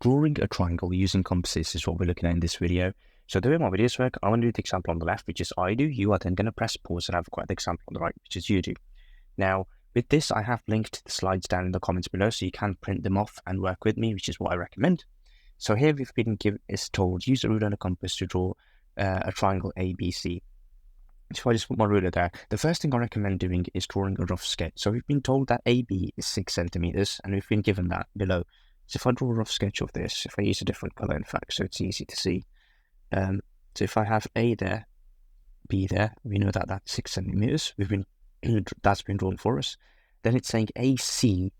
Drawing a triangle using compasses is what we're looking at in this video. So the way my videos work, I want to do the example on the left, which is I do. You are then going to press pause and have quite the example on the right, which is you do. Now, with this, I have linked the slides down in the comments below, so you can print them off and work with me, which is what I recommend. So here we've been given, is told, use a ruler and a compass to draw a triangle ABC. So if I just put my ruler there, the first thing I recommend doing is drawing a rough sketch. So we've been told that AB is 6 centimeters, and we've been given that below. So if I draw a rough sketch of this, if I use a different color, in fact, so it's easy to see. So if I have A there, B there, we know that that's 6 centimeters. That's been drawn for us. Then it's saying AC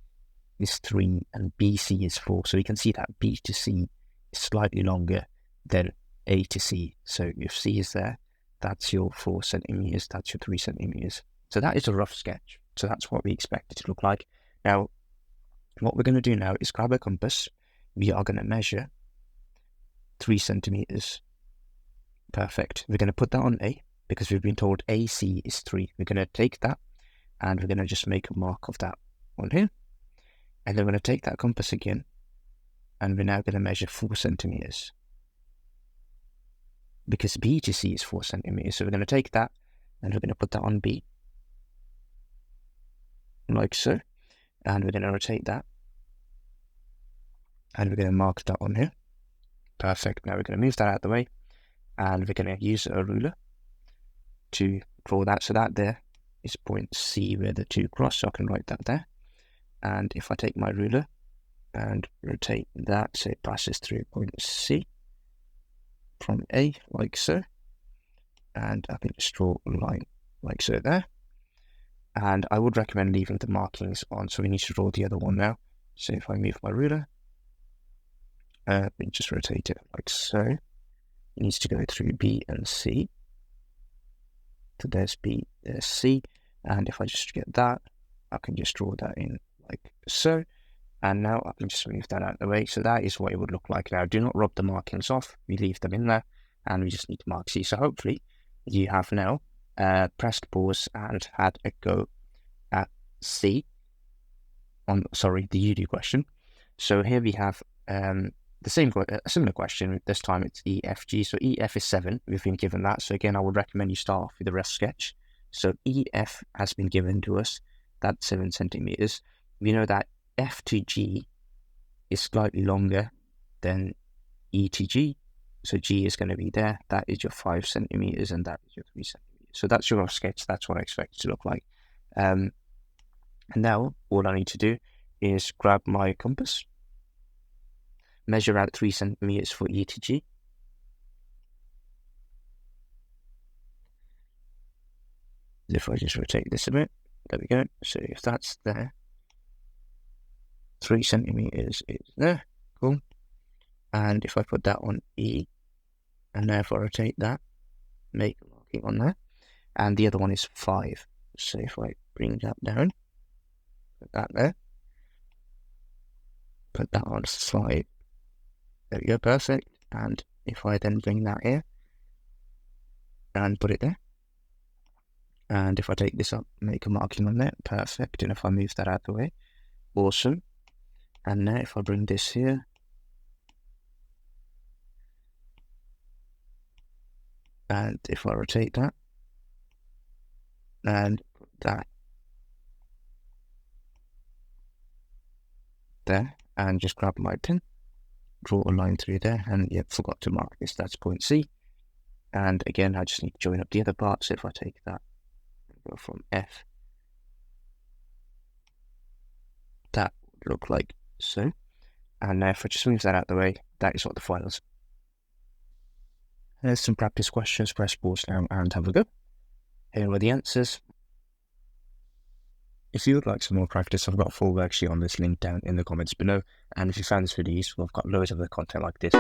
is 3 and BC is 4. So you can see that B to C is slightly longer than A to C. So if C is there, that's your 4 centimeters, that's your 3 centimeters. So that is a rough sketch. So that's what we expect it to look like. Now, what we're going to do now is grab a compass. We are going to measure 3 centimeters. Perfect. We're going to put that on A because we've been told AC is 3. We're going to take that and we're going to just make a mark of that on here. And then we're going to take that compass again and we're now going to measure 4 centimeters. Because B to C is 4 centimeters. So we're going to take that and we're going to put that on B. Like so. And we're going to rotate that. And we're going to mark that on here. Perfect. Now we're going to move that out of the way. And we're going to use a ruler to draw that. So that there is point C where the 2 cross. So I can write that there. And if I take my ruler and rotate that, so it passes through point C from A, like so. And I can just draw a line like so there. And I would recommend leaving the markings on. So we need to draw the other one now. So if I move my ruler, we just rotate it like so. It needs to go through B and C. So there's B, there's C. And if I just get that, I can just draw that in like so. And now I can just move that out of the way. So that is what it would look like now. Do not rub the markings off. We leave them in there. And we just need to mark C. So hopefully you have now pressed pause and had a go at C on, the you do question. So here we have a similar question. This time it's EFG. So EF is 7. We've been given that. So again, I would recommend you start off with a rough sketch. So EF has been given to us. That's 7 centimeters. We know that F to G is slightly longer than E to G. So G is going to be there. That is your 5 centimeters and that is your 3 centimeters. So that's your rough sketch. That's what I expect it to look like. And now all I need to do is grab my compass, measure out 3 centimeters for E to G. If I just rotate this a bit, there we go. So if that's there, 3 centimeters is there. Cool. And if I put that on E, and now if I rotate that, make a marking on there. And the other one is 5. So if I bring that down, put that there, put that on 5. There we go, perfect. And if I then bring that here and put it there, and if I take this up, make a marking on there, perfect. And if I move that out of the way, awesome. And now if I bring this here, and if I rotate that, and put that there, and just grab my pen, draw a line through there, and yep, forgot to mark this, that's point C. And again, I just need to join up the other part. So if I take that, go from F, that would look like so. And now if I just move that out of the way, that is what the final is. There's some practice questions. Press pause now and have a go. Here are the answers. If you would like some more practice, I've got a full worksheet on this link down in the comments below. And if you found this video useful, I've got loads of other content like this.